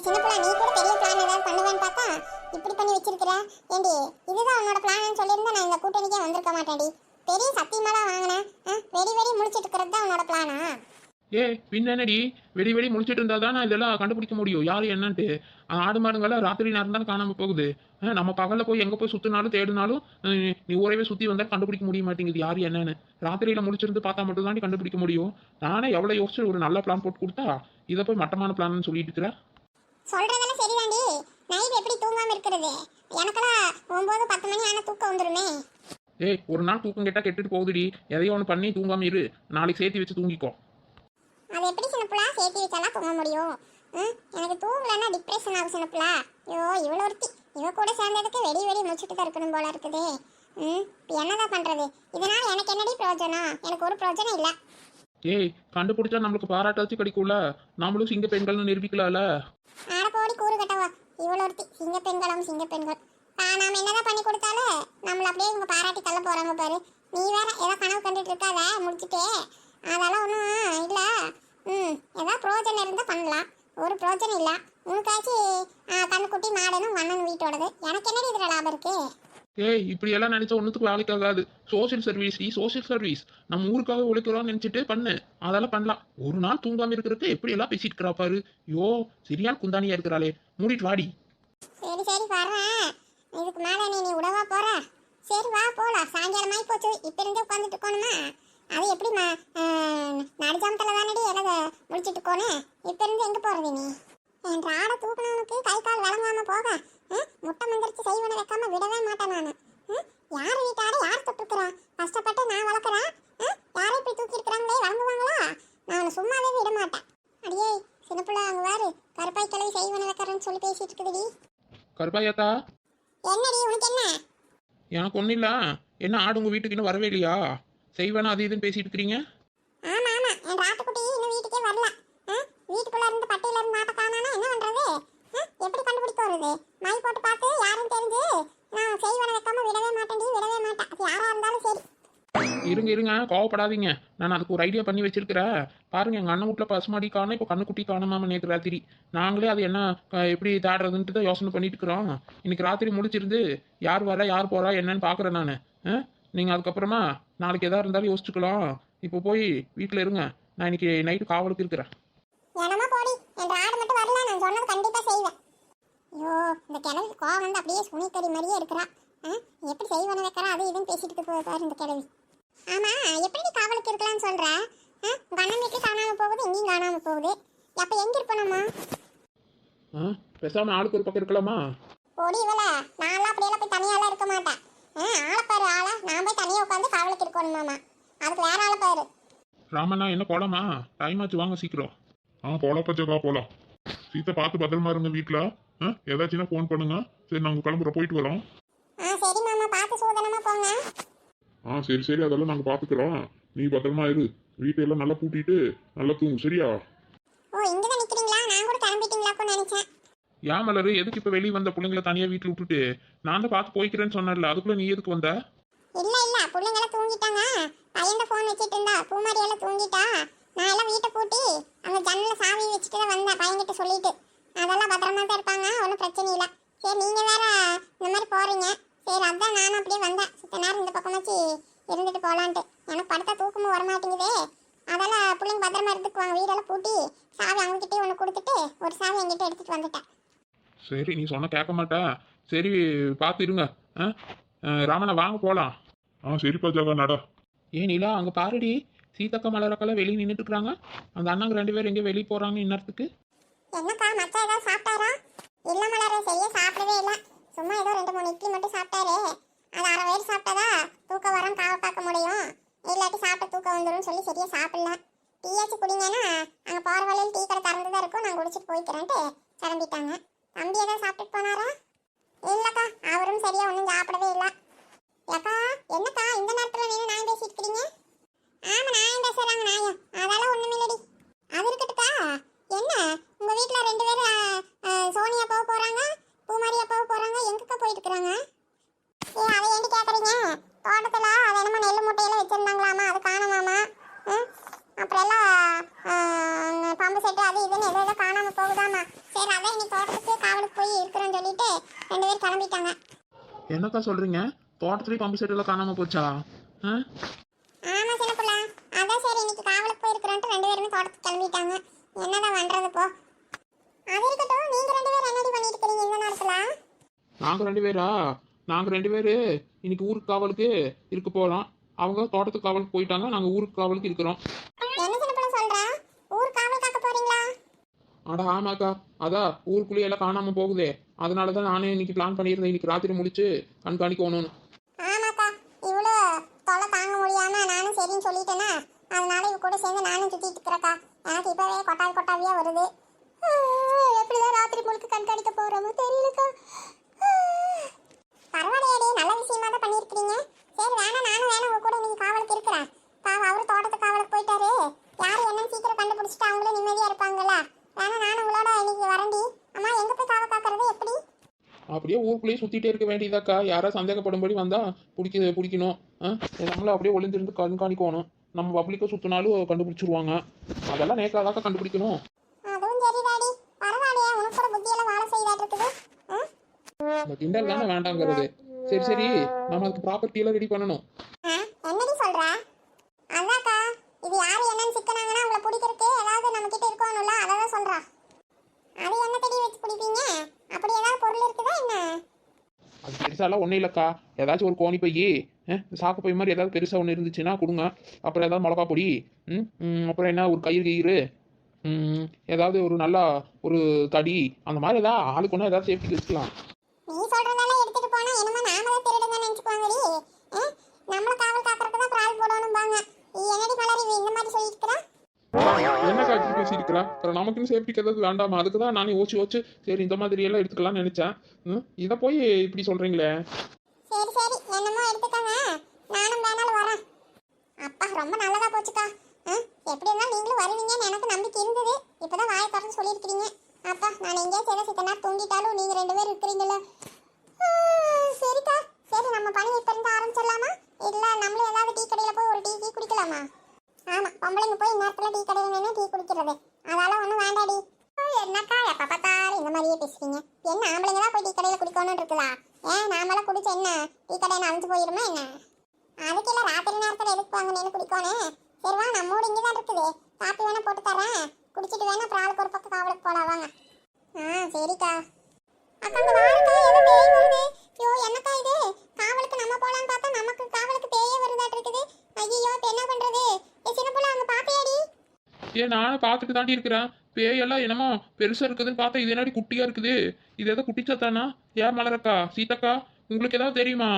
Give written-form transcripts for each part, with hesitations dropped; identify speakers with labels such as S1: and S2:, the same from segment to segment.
S1: சின்ன பிள்ளை நீ கூட பெரிய பிளான் ஏதாவது பண்ணுவேன்னு பார்த்தா இப்படி பண்ணி வச்சிருக்கிற. ஏண்டி இதுதான் உன்னோட பிளான்னு சொல்லியிருந்தா நான் இந்த கூட்டணிக்கே வந்திருக்க மாட்டேன்டி. பெரிய சத்தியமாலாம் வாங்கினேன். வெடி வெடி முடிச்சிட்டு இருக்கிறது தான் உன்னோட பிளானா?
S2: பின்னடி வெடி வெடி முடிச்சிட்டு இருந்தா தான் இதெல்லாம் கண்டுபிடிக்க முடியும் யாரு என்னன்ட்டு. ஆடு மாடுங்கெல்லாம் ராத்திரி நேரம் தான் காணாம போகுது. நம்ம பகல்ல போய் எங்க போய் சுத்தினாலும் தேடினாலும் நீ ஊரவே சுத்தி வந்தா கண்டுபிடிக்க முடிய மாட்டேங்குது யாரு என்னன்னு. ராத்திரியில முடிச்சிருந்து பார்த்தா மட்டும் தான் கண்டுபிடிக்க முடியும். நானே எவ்வளவு யோசிச்சு ஒரு நல்ல பிளான் போட்டு கொடுத்தா இதை போய் மட்டமான பிளான் சொல்லிட்டு இருக்கிற.
S1: சொல்றதெல்லாம் சரிதாண்டி. நைட் எப்படி தூங்காம இருக்கிறது? எனக்கெல்லாம் 9-10 மணி ஆன தூக்கம் வந்துருமே.
S2: ஒரு நாள் தூக்கம் கேட்டா கெட்டுட்டு போகுதுடி. எதையோ ஒன்று பண்ணி தூங்காம இரு. நாளைக்கு சேர்த்து வச்சு தூங்கிக்கோ.
S1: அது எப்படி சின்னப்புலா சேர்த்து வச்சாலாம் தூங்க முடியும்? எனக்கு தூங்கலன்னா டிப்ரெஷன் ஆகும் சின்னப்புலா. ஐயோ இவ்வளோ ஒருத்தி இவ கூட சேர்ந்ததுக்கு வெடி வெடி முடிச்சுட்டு தான் இருக்கணும் போல இருக்குதே. இப்போ என்னதான் பண்றது? இதனால எனக்கு என்னடி பிரயோஜனம்? எனக்கு ஒரு பிரயோஜனம் இல்லை.
S2: கண்டுபிடிச்சா நம்மளுக்கு பாராட்டாச்சு கிடைக்கும்ல. நம்மளும் சிங்க பெண்கள்னு நிரூபிக்கலாம்ல.
S1: ஆட கோடி கூறு கட்டவா இவ்வளோ ஒருத்தி. சிங்க பெண்களும் சிங்க பெண்கள். நாம என்னதான் பண்ணி கொடுத்தாலும் நம்மள அப்படியே இவங்க பாராட்டி தள்ள போறாங்க பாரு. நீ வேற ஏதோ கனவு கண்டுட்டு இருக்காத முடிச்சுட்டே. அதெல்லாம் ஒன்றும் இல்லை. ஏதாவது பிரோஜனம் இருந்தால் பண்ணலாம். ஒரு பிரோஜனம் இல்லை. உனக்காச்சும் கண்ணுக்குட்டி மாடனும் மண்ணனும் வீட்டோடது. எனக்கு என்னடி இதில் லாபம் இருக்கு?
S2: இப்படி எல்லாம் நினைச்சா ஒன்றுத்துக்கு வேலைக்கு ஆகாது. Social service social service. நம்ம ஊருக்காக உழைக்கிறோம்னு நினைச்சிட்டு பண்ணு. அதெல்லாம் பண்ணலாம். ஒரு நாள் தூங்காம இருக்கிறதுக்கு எப்படி எல்லாம் பேசிட்டு இருக்கிறா பாரு. சரியான குந்தானியா இருக்கிறாளே. மூடிட்டு வாடி.
S1: சரி சரி வரேன். இதுக்கு மேலே நீ உடவா போற? சரி வா போலாம். சாயங்காலம் ஆகி போச்சு. இப்போ இருந்தே உட்காந்துட்டு இருக்கணுமா? அது எப்படி நடுஜாமத்தில் தானடி எல்லாம் முடிச்சுட்டு இருக்கோன்னு. இப்போ இருந்து எங்கே போகிறது நீ? என் ராடை தூக்கினவனுக்கு கை கால் விளங்காம போக முட்டை மந்திரிச்சு செய்வனை வைக்காம விடவே மாட்டேன் நான். யார் வீட்டாட யார் தொட்டுருக்குறா? கஷ்டப்பட்டு நான் வளர்க்குறேன். யாரை இப்படி தூக்கி இருக்கிறாங்களே வழங்குவாங்களா? நான் சும்மாவே விட மாட்டேன். அடியே சின்னப்புள்ள அங்கே வேறு கருப்பாய் கிளவி செய்வனை வைக்கிறேன்னு சொல்லி பேசிட்டு இருக்குதுடி.
S2: கருப்பாயத்தா
S1: என்னடி உனக்கு என்ன?
S2: எனக்கு ஒன்றும் இல்லை. என்ன ஆடு உங்கள் வீட்டுக்கு இன்னும் வரவே இல்லையா? செய்வேனா அது இதுன்னு பேசிட்டு இருக்கிறீங்க?
S1: ஆமா ஆமா என் ராட்டுக்குட்டி இன்னும் வீட்டுக்கே வரல. வீட்டுக்குள்ள இருந்து பட்டியில இருந்து நாட்டை காணானா என்ன பண்றது? எப்படி கண்டுபிடிக்க வருது? மை போட்டு பார்த்து யாரும் தெரிஞ்சு நான் செய்வனை வைக்காம விடவே மாட்டேன்டி, விடவே மாட்டேன். அது யாரா இருந்தாலும் சரி.
S2: இருங்க கோவப்படாதீங்க. நான் அதுக்கு ஒரு ஐடியா பண்ணி வச்சிருக்கிறேன். பாருங்க, எங்கள் அண்ணன் வீட்டில் பசுமாடி காணும், இப்போ கண்ணுக்குட்டி காணுமாம நேற்று ராத்திரி. நாங்களே அது என்ன எப்படி தேடுறதுன்ட்டு தான் யோசனை பண்ணிட்டு இருக்கிறோம். இன்னைக்கு ராத்திரி முடிச்சிருந்து யார் வரா யார் போறா என்னன்னு பார்க்குறேன் நான். நீங்கள் அதுக்கப்புறமா நாளைக்கு எதாக இருந்தாலும் யோசிச்சுக்கலாம். இப்போ போய் வீட்டில் இருங்க. நான் இன்னைக்கு நைட்டு காவலுக்கு இருக்கிறேன்.
S1: என்னமா போடி, என் ஆடு மட்டும் வரல, நான் சொன்னது கண்டிப்பா செய்வேன். ஐயோ இந்த கிழவி கோவம் வந்து அப்படியே சுனிக்கடி மாதிரியே இருக்கிறா. எப்படி செய்வனை வைக்கிறா அது இதுன்னு பேசிட்டு பாரு இந்த கிழவி. ஆமா எப்படி நீ காவலுக்கு இருக்கலாம்னு சொல்ற? உங்க அண்ணன் வீட்டுல காணாம போகுது, இங்கேயும் காணாம போகுது. அப்ப எங்க இருப்போம்மா?
S2: பேசாம ஆளுக்கு ஒரு பக்கம் இருக்கலாமா?
S1: போடி இவள, நான்லாம் அப்படியெல்லாம் போய் தனியாலாம் இருக்க மாட்டேன். ஆளை பாரு ஆளை. நான் போய் தனியாக உட்காந்து காவலுக்கு இருக்கணுமாமா. அதுக்கு வேற ஆளை பாரு.
S2: ராமண்ணா என்ன போலாமா? டைம் ஆச்சு, வாங்க சீக்கிரம். போலாம் பச்சக்கா போலாம். சீத்தை பார்த்து பத்திரமா இருங்க வீட்டில். ஏதாச்சுன்னா ஃபோன் பண்ணுங்க. சரி நாங்கள் கிளம்புற போயிட்டு வரோம்.
S1: சரி மாமா, பார்த்து சூதனமா போங்க.
S2: சரி அதெல்லாம் நாங்கள் பார்த்துக்கிறோம். நீ பத்திரமா இரு. வீட்டையெல்லாம் நல்லா பூட்டிட்டு நல்லா தூங்கு, சரியா?
S1: ஓ இங்க தான் நிக்கிறீங்களா? நான் கூட கிளம்பிட்டீங்களான்னு நினைச்சேன்.
S2: ஏன் மலரு, எதுக்கு இப்போ வெளியே வந்த பிள்ளைங்களை தனியாக வீட்டில் விட்டுட்டு? நான் தான் பார்த்து போய்க்கிறேன்னு சொன்னேன்ல, அதுக்குள்ளே நீ எதுக்கு வந்த?
S1: இல்ல பிள்ளைங்களாம் தூங்கிட்டாங்க. பையன் ஃபோன் வச்சிட்டு இருந்தா. பூமாரி எல்லாம் தூங்கிட்டா. நான் எல்லாம் வீட்டை பூட்டி அந்த ஜன்னல சாவி வச்சுட்டு தான் வந்தேன் பையன்கிட்ட சொல்லிட்டு. அதெல்லாம் பத்திரமா தான் இருப்பாங்க, ஒன்றும் பிரச்சனை இல்லை. சரி நீங்கள் வேற இந்த மாதிரி போறீங்க. சரி அதான் நானும் அப்படியே வந்தேன். சித்த நேரம் இந்த பக்கமாச்சு இருந்துட்டு போகலான்ட்டு. எனக்கு படுத்தா தூக்கமும் வரமாட்டேங்குதே. அதெல்லாம் பிள்ளைங்க பத்திரமா இருந்துக்குவாங்க. வீடெல்லாம் பூட்டி சாவி அவங்ககிட்டே ஒன்று கொடுத்துட்டு ஒரு சாவி எங்கிட்ட எடுத்துட்டு வந்துட்டேன்.
S2: சரி நீ சொன்ன கேட்க மாட்டேன். சரி பார்த்து இருங்க. ராமண்ணா வாங்க போகலாம். சரிப்பா ஜாகா நட. நீலா அங்கே பாருடி, சீதக்கா மலரக்கெல்லாம் வெளியே நின்றுட்டு இருக்கிறாங்க. அந்த அண்ணாங்க 2 பேரும் எங்கே வெளியே போகிறாங்க இந்நேரத்துக்கு?
S1: என்னக்கா மச்சான் ஏதாவது சாப்பிட்டாரா? இல்லை மலர, சரியா சாப்பிடவே இல்லை. சும்மா ஏதோ 2-3 இட்லி மட்டும் சாப்பிட்டாரு. அது அரை வயிறு சாப்பிட்டதா தூக்கம் வரும் காவ பார்க்க முடியும். இல்லாட்டி சாப்பிட்ட தூக்கம் வந்துடும் சொல்லி சரியா சாப்பிடல. டீயாச்சும் குடிங்கன்னா அங்கே போகிற வழியில் டீ கடை திறந்து தான் இருக்கும், நான் குடிச்சிட்டு போய்க்கிறேன்ட்டு கிளம்பிட்டாங்க. தம்பி ஏதாவது சாப்பிட்டுட்டு போனாரா? இல்லைக்கா, அவரும் சரியா ஒன்றும் சாப்பிடவே இல்லை. ஏக்கா என்னக்கா இந்த நேரத்தில் நின்று நான் பேசிட்டு இருக்கிறீங்க? ஆமாம் நான் பேசுகிறாங்க நாயம். அதெல்லாம் ஒன்றும் இல்லடி. அது இருக்கட்டுக்கா. என்ன உங்கள் வீட்டில் 2 பேரும் சோனியா போக போகிறாங்க, பூமாரியா போக போகிறாங்க, எங்கக்கா போயிட்டு இருக்கிறாங்க? அதை ஏண்டி கேட்குறீங்க? தோட்டத்தில் அது என்னமோ நெல் மூட்டையெல்லாம் வச்சுருந்தாங்களாமா, அது காணாமாமா. அப்புறம் எல்லாம் பம்பு செட்டு அது இதுன்னு எதோ காணாமல் போகுதாமா. சரி அதான் இன்னைக்கு தோட்டத்துக்கு காவலுக்கு போய் இருக்கிறேன்னு சொல்லிட்டு 2 பேரும் கிளம்பிட்டாங்க.
S2: என்னக்கா சொல்றீங்க? தோட்டத்துலேயும் பம்பு செட் எல்லாம் காணாம போச்சா? ஆ?
S1: ஆமா சின்ன புள்ள, அதான் சரி இன்னைக்கு காவலுக்கு போய் இருக்கிறேன்ட்டு 2 பேருமே தோட்டத்துக்கு கிளம்பிட்டாங்க. என்னதான் பண்றது போ. அது இருக்கட்டும், நீங்க 2 பேரும் என்னடி பண்ணிட்டு இருக்கீங்க இந்த நேரத்துல?
S2: நாங்கள் 2 பேர் இன்னைக்கு ஊருக்கு காவலுக்கு இருக்க போகிறோம். அவங்க தோட்டத்துக்கு காவலுக்கு போயிட்டாங்க, நாங்கள் ஊருக்கு காவலுக்கு இருக்கிறோம்.
S1: என்ன சின்ன புள்ள சொல்ற? ஊர் காவல் காக்க போறீங்களா?
S2: அட ஆமாக்கா, அதான் ஊருக்குள்ளேயே எல்லாம் காணாமல் போகுதே, அதனால தான் நானே இன்னைக்கு பிளான் பண்ணியிருந்தேன், இன்னைக்கு ராத்திரி முடிச்சு கண்காணிக்கணும்னு.
S1: ஆமாக்கா, இவ்வளோ தொலை தாங்க முடியாம நானும் சரின்னு சொல்லிட்டேன்னா அதனால இவ கூட சேர்ந்து நானும் சுத்திட்டு இருக்கிறக்கா. எனக்கு இப்பவே கொட்டாவியா வருது. எப்படிதான் ராத்திரி முழுக்க கண்காணிக்க போறோமோ தெரியலக்கா. பரவாயில்லையாடி, நல்ல விஷயமா தான் பண்ணியிருக்கிறீங்க. சரி நானும் உங்க கூட இன்னைக்கு காவலுக்கு இருக்கிறேன். பாவம் அவரு தோட்டத்து காவலுக்கு போயிட்டாரு. யாரு என்னன்னு சீக்கிரம் கண்டுபிடிச்சிட்டு அவங்களும் நிம்மதியா இருப்பாங்கல்ல. நானும் உங்களோட இன்னைக்கு வரண்டி. அம்மா எங்க போய் காவல் காக்கிறது எப்படி?
S2: அப்படியே ஊருக்குள்ளேயே சுற்றிட்டே இருக்க வேண்டியதாக்கா. யாராவது சந்தேகப்படும்படி வந்தால் பிடிக்கணும். நம்மளும் அப்படியே ஒளிஞ்சிருந்து கண்காணிக்கணும். நம்ம பப்ளிக்கை சுற்றினாலும் கண்டுபிடிச்சிருவாங்க. அதெல்லாம் நேக்காதாக்கா கண்டுபிடிக்கணும்.
S1: அதுவும் சரி டாடி, பரவாயில்லையா, உனக்கு கூட புத்தியெல்லாம் வேலை செய்தாட்டு இருக்குது.
S2: இந்த கிண்டல் தானே வேண்டாங்கிறது. சரி நம்ம அதுக்கு ப்ராப்பர்ட்டியெல்லாம் ரெடி பண்ணணும்.
S1: என்னடி சொல்ற? அதாக்கா, இது யாரு என்னன்னு சிக்கனாங்கன்னா உங்களை பிடிக்கிறதுக்கு ஏதாவது நம்ம கிட்ட இருக்கணும்ல, அதான் சொல்றா. அது என்ன தெரிய வச்சு பிடிப்பீங்க? அப்படி ஏதாவது பொருள் இருக்குதா என்ன?
S2: அது பெருசாலாம் ஒன்றும் இல்லைக்கா. ஏதாச்சும் ஒரு கோணி பை, சாக்கு பை மாதிரி ஏதாவது பெருசாக ஒன்று இருந்துச்சுன்னா கொடுங்க. அப்புறம் ஏதாவது மிளகா பொடி, அப்புறம் என்ன ஒரு கயிறு, ஏதாவது ஒரு நல்லா ஒரு தடி, அந்த மாதிரி ஏதாவது ஆளுக்கு ஒன்றா ஏதாவது சேஃப்டிக்கு வச்சுக்கலாம்.
S1: நீ சொல்றதெல்லாம் எடுத்துட்டு போனா என்னமோ நாம தான் திருடுங்க நினைச்சுக்குவாங்கடி. நம்மள காவல் காக்கறதுக்கு தான் பிரால் போடணும்பாங்க. நீ என்னடி மலர் இந்த மாதிரி சொல்லிட்டு இருக்கற?
S2: என்னக்கா இப்படி பேசியிருக்கிறா? அப்புறம் நமக்குன்னு சேஃப்டிக்கு ஏதாவது வேண்டாமா? அதுக்கு தான் நானே யோசிச்சு சரி இந்த மாதிரி எல்லாம் எடுத்துக்கலாம்னு நினைச்சேன். இதை போய் இப்படி சொல்றீங்களே.
S1: சரி என்னமோ எடுத்துக்கங்க, நானும் வேணாலும் வரேன். அப்பா ரொம்ப நல்லதா போச்சுக்கா. எப்படி இருந்தாலும் நீங்களும் வருவீங்கன்னு எனக்கு நம்பிக்கை இருந்தது. இப்பதான் வாயை திறந்து சொல்லியிருக்கிறீங்க. அப்பா நான் எங்கேயாச்சும் ஏதோ சித்த நேரம் தூங்கிட்டாலும் நீங்க 2 பேரும் இருக்கிறீங்களே. சரிக்கா, சரி நம்ம பணி இப்ப இருந்து ஆரம்பிச்சிடலாமா? இல்ல நம்மளும் ஏதாவது டீ கடையில போய் ஒரு டீ குடிக்கலாமா? ஆமா, பொம்பளைங்க போய் நேரத்துல டீ கடையில நின்று டீ குடிக்கிறது அதெல்லாம் ஒண்ணும் வேண்டாடி. என்னக்கா எப்ப பார்த்தாலும் இந்த மாதிரியே பேசுறீங்க? என்ன ஆம்பளைங்க தான் போய் டீ கடையில குடிக்கணும்னு இருக்குதா? ஏன் நாமெல்லாம் குடிச்ச என்ன டீ கடையில அழிஞ்சு போயிருமா என்ன? அதுக்கு இல்ல ராத்திரி நேரத்துல எதுக்கு வாங்க நின்று குடிக்கணும்? சரி வா, நம்ம ஊர் இங்கதான் இருக்குது. காப்பி வேணா போட்டு தரேன், குடிச்சிட்டு வேணா அப்புறம் ஆளுக்கு ஒரு பக்கம் காவலுக்கு போலாம் வாங்க. சரிக்கா. அக்கா அங்க வாருக்கா, ஏதோ பேய் வருது. ஐயோ என்னக்கா இது? காவலுக்கு நம்ம போலான்னு பார்த்தா நமக்கு காவலுக்கு பேயே வருதாட்டு இருக்குது. ஐயோ இப்ப என்ன பண்றது? சின்ன புள்ள அங்க பாத்தியாடி?
S2: நானும் பார்த்துட்டு தாண்டி இருக்கிறேன். பேயெல்லாம் என்னமோ பெருசா இருக்குதுன்னு பார்த்தா இது என்னடி குட்டியா இருக்குது? இது ஏதோ குட்டிச்சாத்தானா? ஏன் மலரக்கா, சீதக்கா, உங்களுக்கு ஏதாவது தெரியுமா?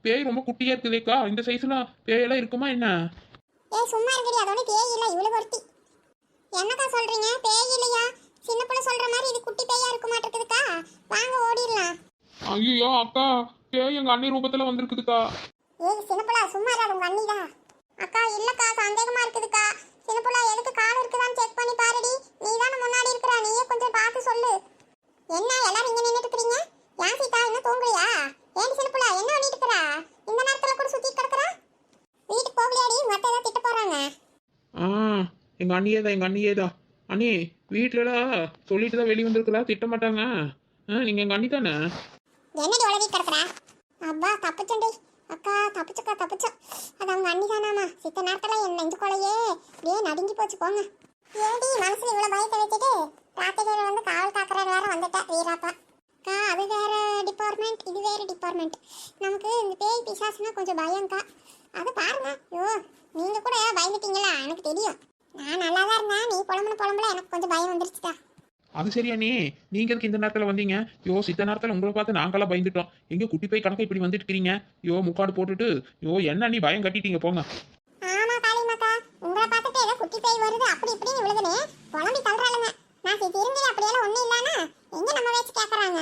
S2: பேய் ரொம்ப குட்டியா இருக்குதேக்கா. இந்த சைஸ்ல பேயெல்லாம் இருக்குமா என்ன?
S1: சும்மா இருக்கடி, அதோட பேய் இல்ல இவ்வளவு ஒருத்தி. என்னக்கா சொல்றீங்க? பேய் இல்லையா? சின்ன புள்ள சொல்ற மாதிரி இது குட்டி பேயா இருக்க மாட்டிருக்குதுக்கா. வாங்க ஓடிடலாம்.
S2: ஐயோ அக்கா, பேய் எங்க அண்ணி ரூபத்துல வந்திருக்குதுக்கா.
S1: சின்ன புள்ள சும்மா இரு, உங்க அண்ணிதா. அக்கா இல்லக்கா, சந்தேகமா இருக்குதுக்கா. சின்ன புள்ள எதுக்கு கால் இருக்குதான்னு செக் பண்ணி பாருடி. நீ தானே முன்னாடி இருக்கிற, நீயே கொஞ்சம் பார்த்து சொல்லு. என்ன எல்லாரும் இங்க நின்னுட்டு இருக்கீங்க? ஏன் சீதா இன்னும் தூங்கலையா? ஏன் சின்ன புள்ள என்ன பண்ணிட்டு இருக்கற? இந்த நேரத்துல கூட சுத்தி கிடக்குற? வீட்டுக்கு போகலையாடி? மத்த ஏதாவது திட்ட போறாங்க.
S2: எங்க அண்ணியேதான். அண்ணி வீட்டுலலாம் சொல்லிட்டு தான் வெளியே வந்திருக்கிறா, திட்ட மாட்டாங்க. நீங்க எங்க அண்ணி தானே?
S1: என்னடி உளறி கிடக்குற? அப்பா தப்பிச்சண்டி. அக்கா தப்பிச்சோம். அது அவங்க அண்ணி தானாமா? சித்த நேரத்துல என் நெஞ்சு கொலையே அப்படியே நடுங்கி போச்சு போங்க. ஏடி மனசுல இவ்வளவு பயத்தை வச்சுட்டு ராத்திரியில வந்து காவல் காக்கிற வேற வந்துட்டா வீராப்பா. அக்கா அது வேற டிபார்ட்மெண்ட், இது வேற டிபார்ட்மெண்ட். நமக்கு இந்த பேய் பிசாசுனா கொஞ்சம் பயம்க்கா. அது பாருங்க. ஐயோ நீங்க கூட பயந்துட்டீங்களா? எனக்கு தெரியும். நான் நல்லா தான் இருந்தேன், நீ புலம்புல எனக்கு கொஞ்சம் பயம் வந்துருச்சுக்கா.
S2: அது சரியா நீங்க எதுக்கு இந்த நேரத்துல வந்தீங்க? சித்த நேரத்துல உங்களை பார்த்து நாங்களாம் பயந்துட்டோம். எங்க குட்டி பை கணக்கா இப்படி வந்துட்டு இருக்கீங்க? முக்காடு போட்டுட்டு என்ன நீ பயம் கட்டிட்டீங்க போங்க.
S1: ஆமா காளிமாக்கா, உங்களை பார்த்துட்டு ஏதோ குட்டி பேய் வருது அப்படி இப்படின்னு விழுதுனே புலம்பி தள்ளுறாளுங்க. நான் திரும்பி அப்படியெல்லாம் ஒண்ணும் இல்லைன்னா எங்க நம்ம வச்சு கேட்கறாங்க.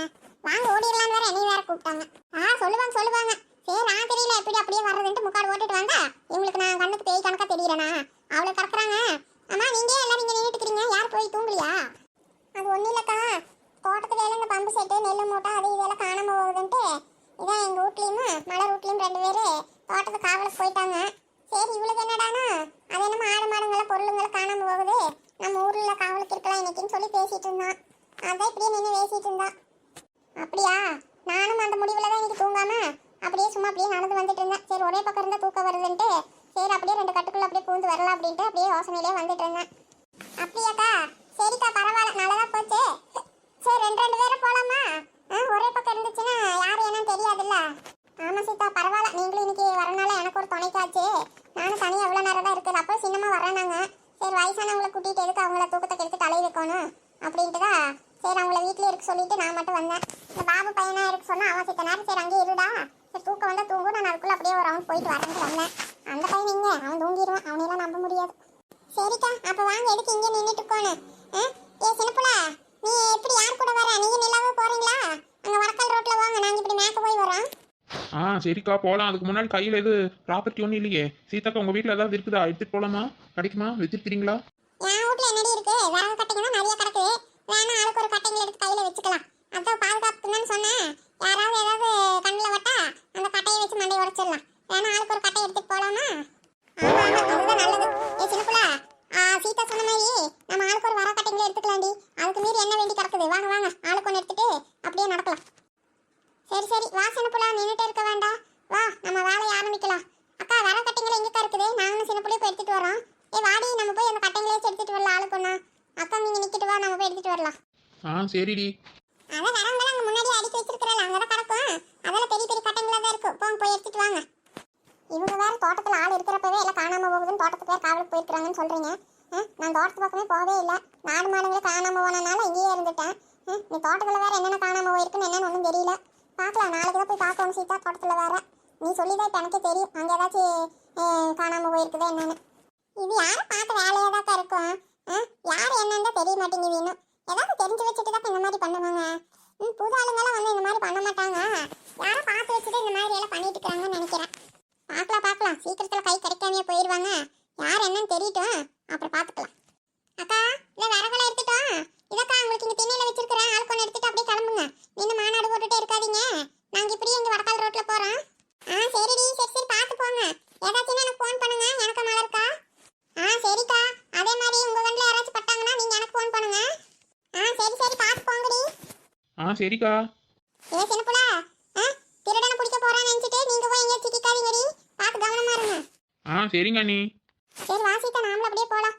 S1: வாங்க ஓடிடலான்னு வேற என்னைய வேற கூப்பிட்டாங்க. சொல்லுவாங்க. சரி நான் தெரியல எப்படி அப்படியே வர்றதுன்ட்டு முக்காடு போட்டுட்டு வாங்க. இவங்களுக்கு நான் கண்ணுக்கு பேய் கணக்கா தெரியறேனா? அவ்வளவு கறக்குறாங்க. அம்மா நீங்க எல்லாரும் இங்க நின்றுட்டு இருக்கீங்க, யார் போய் தூங்கலையா? அது ஒன்றும் இல்லைக்கா, தோட்டத்து வேலை இந்த பம்பு செட்டு நெல் மூட்டை அது இதெல்லாம் காணாமல் போகுதுன்ட்டு இதான் எங்கள் வீட்லேயும் மலர் வீட்லேயும் 2 பேர் தோட்டத்து காவலுக்கு போயிட்டாங்க. சரி இவளுக்கு என்னடானா அது என்னமோ ஆடு மாடுங்களை பொருளுங்களை காணாமல் போகுது, நம்ம ஊரில் காவலுக்கு இருக்கலாம் இன்னைக்குன்னு சொல்லி பேசிட்டு இருந்தான். அதான் இப்படியே நின்று பேசிட்டு இருந்தான். அப்படியா? நானும் அந்த முடிவுல தான் இன்னைக்கு தூங்காம அப்படியே சும்மா அப்படியே நடந்து வந்துட்டு இருந்தேன். சரி ஒரே பக்கம் இருந்தா தூக்கம் வருதுன்ட்டு சரி அப்படியே ரெண்டு கட்டுக்குள்ள அப்படியே பூந்து வரலாம் அப்படின்ட்டு அப்படியே யோசனையிலே வந்துட்டு இருந்தேன். அப்படியாக்கா? சரிக்கா பரவாயில்ல, நல்லதா போச்சு. சரி ரெண்டு ரெண்டு பேரும் போலாமா? ஒரே பக்கம் இருந்துச்சுன்னா யாரு என்னன்னு தெரியாதுல்ல. ஆமா சீதா பரவாயில்ல, நீங்களும் இன்னைக்கு வரனால எனக்கு ஒரு துணைக்காச்சு. நானும் தனியாக எவ்வளோ நேரம் தான் இருக்குது. அப்போ சின்னமா வர்றானாங்க. சரி வயசானவங்களை கூட்டிகிட்டு எதுக்கு அவங்கள தூக்கத்தை கெடுத்து அலைய வைக்கணும் அப்படின்ட்டு தான் சரி அவங்கள வீட்டிலே இருக்க சொல்லிட்டு நான் மட்டும் வந்தேன். இந்த பாபு பையனா இருக்கு சொன்னா அவன் சித்த நேரம் சரி அங்கேயே இருடா, சரி தூக்கம் வந்தால் தூங்கும், நான் அதுக்குள்ளே அப்படியே ஒரு ரவுண்ட் போயிட்டு வரேன்ட்டு வந்தேன். அந்த பையன் இங்கே அவன் தூங்கிடுவான், அவனையெல்லாம் நம்ப முடியாது. சரிக்கா அப்போ வாங்க, எதுக்கு இங்கே நின்றுட்டு இருக்கோன்னு? ஏ சின்னப்புல நீ எப்படி யார் கூட வர? நீங்க நிலாவே போறீங்களா? அங்கே வடக்கல் ரோட்டில் வாங்க, நாங்கள் இப்படி மேக்க போய் வரோம்.
S2: சரிக்கா போகலாம். அதுக்கு முன்னாடி கையில் எது ப்ராப்பர்ட்டி ஒன்றும் இல்லையே சீதாக்கா? உங்கள் வீட்டில் ஏதாவது இருக்குதா? எடுத்துகிட்டு போகலாமா? கிடைக்குமா? வச்சுருக்கிறீங்களா?
S1: என் வீட்டில் என்னடி இருக்கு? விறகு கட்டைங்க தான் நிறைய கிடக்குது. வேணா ஆளுக்கு ஒரு கட்டைங்களை எடுத்து கையில் வச்சுக்கலாம். அதான் பாதுகாப்புன்னு சொன்னேன். யாராவது ஏதாவது கண்ணில் வட்டா அந்த கட்டையை வச்சு மண்டையை உடச்சிடலாம். வேணா ஆளுக்கு ஒரு கட்டை எடுத்துட்டு போகலாமா? ஆமா ஆமா அதுதான் நல்லது. ஏ சின்னப்புல சீதா சொன்ன மாதிரி நம்ம ஆளுக்கு ஒரு வர கட்டைங்களை எடுத்துக்கலாம்டி. அதுக்கு மீறி என்ன வேண்டி கிடக்குது? வாங்க வாங்க ஆளுக்கு ஒன்று எடுத்துட்டு அப்படியே நடக்கலாம். சரி சரி வா சின்னப்புல, நின்றுட்டு இருக்க வேண்டாம், வா நம்ம வேலையை ஆரம்பிக்கலாம். அக்கா வர கட்டைங்களை எங்கக்கா இருக்குது? நானும் சின்னப்புலையும் போய் எடுத்துட்டு வரோம். வாடி நம்ம போய் அந்த கட்டைங்களே எடுத்துட்டு வரலாம் ஆளுக்கு ஒண்ணா. அக்கா நீங்க நிக்கிட்டு வா, நம்ம போய் எடுத்துட்டு வரலாம்.
S2: சரிடி.
S1: அதான் வரவங்க அங்க முன்னாடி அடுக்கி வச்சிருக்கறல அங்கதான் கிடக்கும். அதெல்லாம் பெரிய பெரிய கட்டைங்களா தான் இருக்கும். போங்க போய் எடுத்துட்டு வாங்க. இவங்க வேற தோட்டத்துல ஆள் இருக்கிறப்பவே எல்லாம் காணாம போகுதுன்னு தோட்டத்துக்கு வேற காவலுக்கு போயிருக்காங்கன்னு சொல்றீங்க. நான் தோட்டத்து பக்கமே போவே இல்லை. நாடு மாடுங்களே காணாம போனனால இங்கேயே இருந்துட்டேன். நீ தோட்டத்துல வேற என்னென்ன காணாம போயிருக்குன்னு என்னன்னு ஒன்றும் தெரியல. பார்க்கலாம், நாளைக்கு தான் போய் பார்க்கணும் சீதா தோட்டத்துல வேற. நீ சொல்லிதான் இப்போ எனக்கே தெரியும் அங்கே ஏதாச்சும் காணாம போயிருக்குதே என்னன்னு. இது யாரும் பார்த்த வேலையாக தான் இருக்கும். யார் என்னன்னு தான் தெரிய மாட்டேங்குது. இன்னும் ஏதாவது தெரிஞ்சு வச்சுட்டு தான் இந்த மாதிரி பண்ணுவாங்க. புது ஆளுங்கெல்லாம் வந்து இந்த மாதிரி பண்ண மாட்டாங்க. யாரும் பார்த்து வச்சுட்டு இந்த மாதிரி எல்லாம் பண்ணிட்டு இருக்காங்கன்னு நினைக்கிறேன். பார்க்கலாம் பார்க்கலாம், சீக்கிரத்தில் கை கிடைக்காமையே போயிடுவாங்க. யார் என்னன்னு தெரியட்டும், அப்புறம் பார்த்துக்கலாம். அக்கா இல்லை விறகுலாம் எடுத்துட்டோம். இதக்கா உங்களுக்கு இங்கே திண்ணையில் வச்சிருக்கிறேன், ஆளுக்கு ஒன்று எடுத்துட்டு அப்படியே கிளம்புங்க. நின்று மாநாடு போட்டுட்டே இருக்காதீங்க. நாங்கள் இப்படியே இங்கே வடக்கால் ரோட்டில் போகிறோம். சரிடி சரி சரி பார்த்து போங்க. ஏதாச்சும் எனக்கு ஃபோன் பண்ணுங்க. எனக்கு மழை இருக்கா? சரிக்கா. அதே மாதிரி உங்க கண்ணில் யாராச்சும் பட்டாங்கன்னா நீங்க எனக்கு ஃபோன் பண்ணுங்க. சரி சரி பார்த்து போங்கடி.
S2: சரிக்கா.
S1: ஏ சின்னப்புல திருடனை பிடிக்க போறான்னு நினைச்சிட்டு நீங்க போய் எங்கேயும் சிக்கிக்காதீங்கடி. பார்த்து கவனமா இருங்க.
S2: சரிங்க அண்ணி.
S1: சரி வாசிட்டா நாமளும் அப்படியே போலாம்.